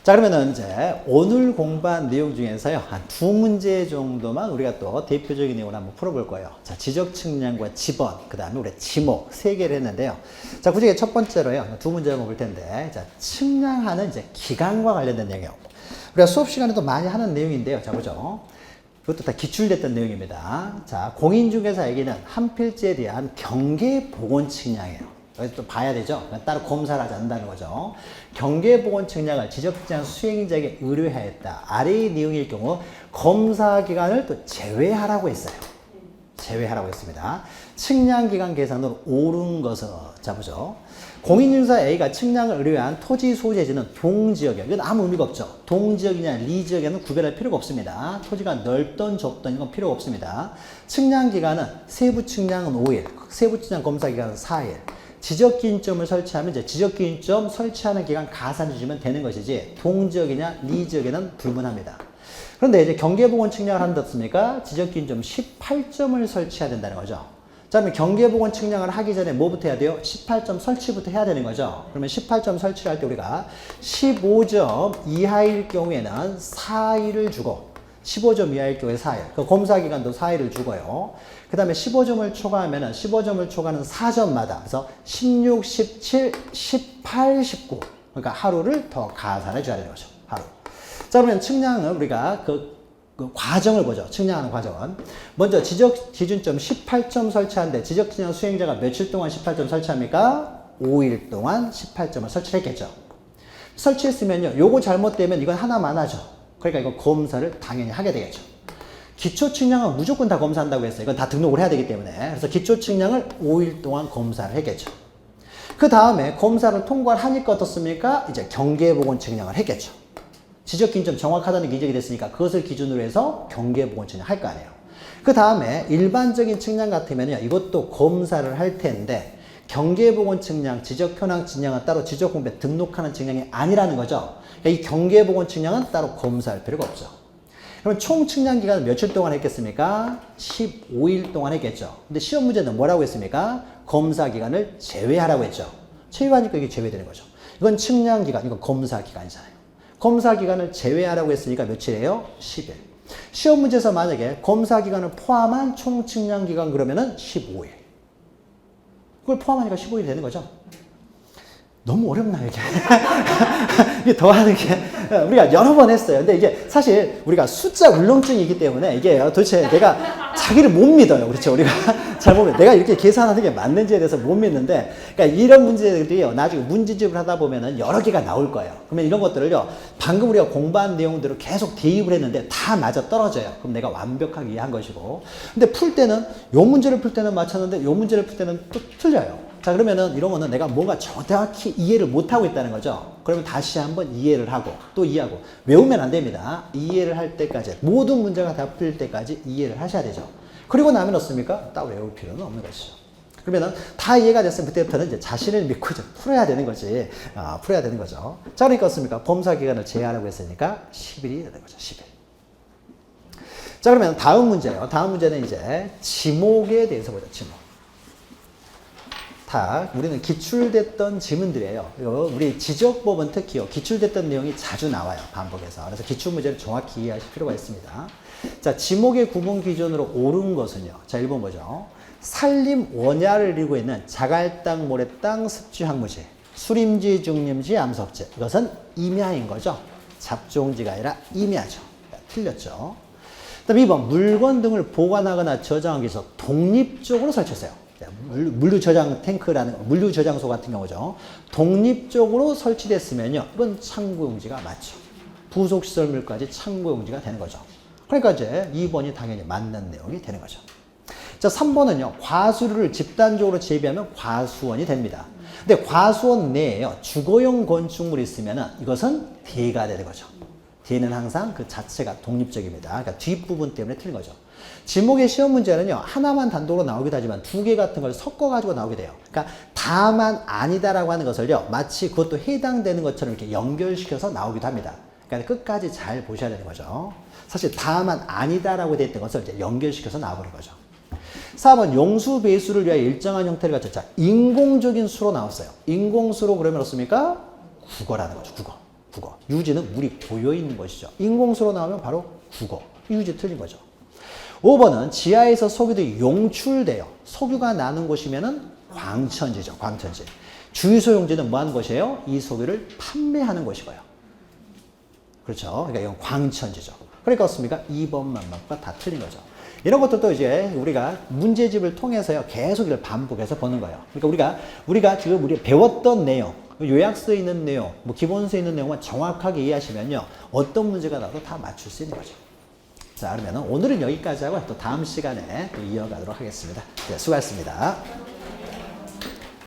자, 그러면은 이제 오늘 공부한 내용 중에서요, 한 두 문제 정도만 우리가 또 대표적인 내용을 한번 풀어볼 거예요. 자, 지적 측량과 지번, 그 다음에 우리 지목 세 개를 했는데요. 자, 그중에 첫 번째로요, 두 문제 한번 볼 텐데, 자, 측량하는 이제 기간과 관련된 내용이요. 우리가 수업 시간에도 많이 하는 내용인데요. 자, 보죠. 그것도 다 기출됐던 내용입니다. 자, 공인중개사에게는 한 필지에 대한 경계 보건 측량이에요. 여기서 또 봐야 되죠. 따로 검사를 하지 않는다는 거죠. 경계보건 측량을 지적측량 수행자에게 의뢰하였다. 아래의 내용일 경우 검사 기간을 또 제외하라고 했어요. 제외하라고 했습니다. 측량 기간 계산으로 옳은 것은, 자 보죠. 공인중개사 A가 측량을 의뢰한 토지 소재지는 동지역이에요. 이건 아무 의미가 없죠. 동지역이냐 리지역에는 구별할 필요가 없습니다. 토지가 넓던 좁던 이건 필요가 없습니다. 측량 기간은 세부 측량은 5일, 세부 측량 검사 기간은 4일. 지적기준점을 설치하면 이제 지적기준점 설치하는 기간 가산 주시면 되는 것이지 동지역이냐 리지역에는 불문합니다. 그런데 이제 경계보건 측량을 한다 했습니까? 지적기준점 18점을 설치해야 된다는 거죠. 자, 그러면 경계보건 측량을 하기 전에 뭐부터 해야 돼요? 18점 설치부터 해야 되는 거죠. 그러면 18점 설치를 할 때 우리가 15점 이하일 경우에는 4일을 주고 15점 이하일 경우에 4일. 그 검사 기간도 4일을 주고요. 그 다음에 15점을 초과하면은 15점을 초과하는 4점마다 그래서 16, 17, 18, 19. 그러니까 하루를 더 가산해 줘야 되는 거죠. 하루. 자, 그러면 측량은 우리가 그 과정을 보죠. 측량하는 과정은. 먼저 지적 기준점 18점 설치하는데 지적 측량 수행자가 며칠 동안 18점 설치합니까? 5일 동안 18점을 설치했겠죠. 설치했으면요. 요거 잘못되면 이건 하나만 하죠. 그러니까 이거 검사를 당연히 하게 되겠죠. 기초 측량은 무조건 다 검사한다고 했어요. 이건 다 등록을 해야 되기 때문에. 그래서 기초 측량을 5일 동안 검사를 했겠죠. 그 다음에 검사를 통과를 하니까 어떻습니까? 이제 경계보건 측량을 했겠죠. 지적기준점 정확하다는 기적이 됐으니까 그것을 기준으로 해서 경계보건 측량 할 거 아니에요. 그 다음에 일반적인 측량 같으면요. 이것도 검사를 할 텐데 경계보건 측량, 지적현황 측량은 따로 지적공부에 등록하는 측량이 아니라는 거죠. 그러니까 이 경계보건 측량은 따로 검사할 필요가 없죠. 그럼 총 측량 기간은 며칠 동안 했겠습니까? 15일 동안 했겠죠. 근데 시험 문제는 뭐라고 했습니까? 검사 기간을 제외하라고 했죠. 제외하니까 이게 제외되는 거죠. 이건 측량 기간, 이건 검사 기간이잖아요. 검사 기간을 제외하라고 했으니까 며칠이에요? 10일. 시험 문제에서 만약에 검사 기간을 포함한 총 측량 기간 그러면은 15일. 그걸 포함하니까 15일이 되는 거죠. 너무 어렵나요, 이게? 이게 더 하는 게, 우리가 여러 번 했어요. 근데 이게 사실 우리가 숫자 울렁증이기 때문에 이게 도대체 내가 자기를 못 믿어요. 그렇죠? 우리가 잘 못 믿어요. 내가 이렇게 계산하는 게 맞는지에 대해서 못 믿는데, 그러니까 이런 문제들이요. 나중에 문제집을 하다 보면은 여러 개가 나올 거예요. 그러면 이런 것들을요. 방금 우리가 공부한 내용들을 계속 대입을 했는데 다 맞아 떨어져요. 그럼 내가 완벽하게 이해한 것이고. 근데 풀 때는 요 문제를 풀 때는 맞췄는데 요 문제를 풀 때는 또 틀려요. 자, 그러면은 이런 거는 내가 뭔가 정확히 이해를 못하고 있다는 거죠. 그러면 다시 한번 이해를 하고 또 이해하고 외우면 안 됩니다. 이해를 할 때까지 모든 문제가 다 풀릴 때까지 이해를 하셔야 되죠. 그리고 나면 어떻습니까? 딱 외울 필요는 없는 것이죠. 그러면은 다 이해가 됐으면 그때부터는 이제 자신을 믿고 이제 풀어야 되는 거지. 풀어야 되는 거죠. 자, 그러니까 어떻습니까? 검사 기간을 제한하고 했으니까 10일이 되는 거죠. 10일. 자, 그러면 다음 문제예요. 다음 문제는 이제 지목에 대해서 보죠. 지목. 다 우리는 기출됐던 지문들이에요. 우리 지적법은 특히요. 기출됐던 내용이 자주 나와요. 반복해서. 그래서 기출문제를 정확히 이해하실 필요가 있습니다. 자, 지목의 구분 기준으로 옳은 것은요. 자, 1번 보죠. 산림 원야를 이루고 있는 자갈땅, 모래땅, 습지, 황무지, 수림지, 중림지, 암석지. 이것은 임야인 거죠. 잡종지가 아니라 임야죠. 틀렸죠. 그다음 2번 물건 등을 보관하거나 저장하기 위해서 독립적으로 설치했어요. 물류 저장 탱크라는 물류 저장소 같은 경우죠. 독립적으로 설치됐으면요. 이건 창고용지가 맞죠. 부속시설물까지 창고용지가 되는 거죠. 그러니까 이제 2번이 당연히 맞는 내용이 되는 거죠. 자, 3번은요. 과수류를 집단적으로 재배하면 과수원이 됩니다. 근데 과수원 내에요. 주거용 건축물이 있으면은 이것은 대가 되는 거죠. 대는 항상 그 자체가 독립적입니다. 그러니까 뒷부분 때문에 틀린 거죠. 지목의 시험 문제는요. 하나만 단독으로 나오기도 하지만 두 개 같은 걸 섞어가지고 나오게 돼요. 그러니까 다만 아니다라고 하는 것을요. 마치 그것도 해당되는 것처럼 이렇게 연결시켜서 나오기도 합니다. 그러니까 끝까지 잘 보셔야 되는 거죠. 사실 다만 아니다라고 되어 있던 것을 이제 연결시켜서 나와버린 거죠. 4번 용수 배수를 위하여 일정한 형태를 갖췄자 인공적인 수로 나왔어요. 인공수로 그러면 어떻습니까? 국어라는 거죠. 국어. 국어. 유지는 물이 고여 있는 것이죠. 인공수로 나오면 바로 국어. 유지 틀린 거죠. 5번은 지하에서 석유들이 용출돼요. 석유가 나는 곳이면은 광천지죠. 광천지. 주유소 용지는 뭐 하는 곳이에요? 이 석유를 판매하는 곳이고요. 그렇죠. 그러니까 이건 광천지죠. 그러니까 어떻습니까? 2번만 맞고 다 틀린 거죠. 이런 것들도 이제 우리가 문제집을 통해서요. 계속 이걸 반복해서 보는 거예요. 그러니까 우리가 지금 우리 배웠던 내용, 요약서에 있는 내용, 뭐 기본서에 있는 내용만 정확하게 이해하시면요. 어떤 문제가 나도 다 맞출 수 있는 거죠. 자, 그러면 오늘은 여기까지 하고 또 다음 시간에 또 이어가도록 하겠습니다. 네, 수고하셨습니다.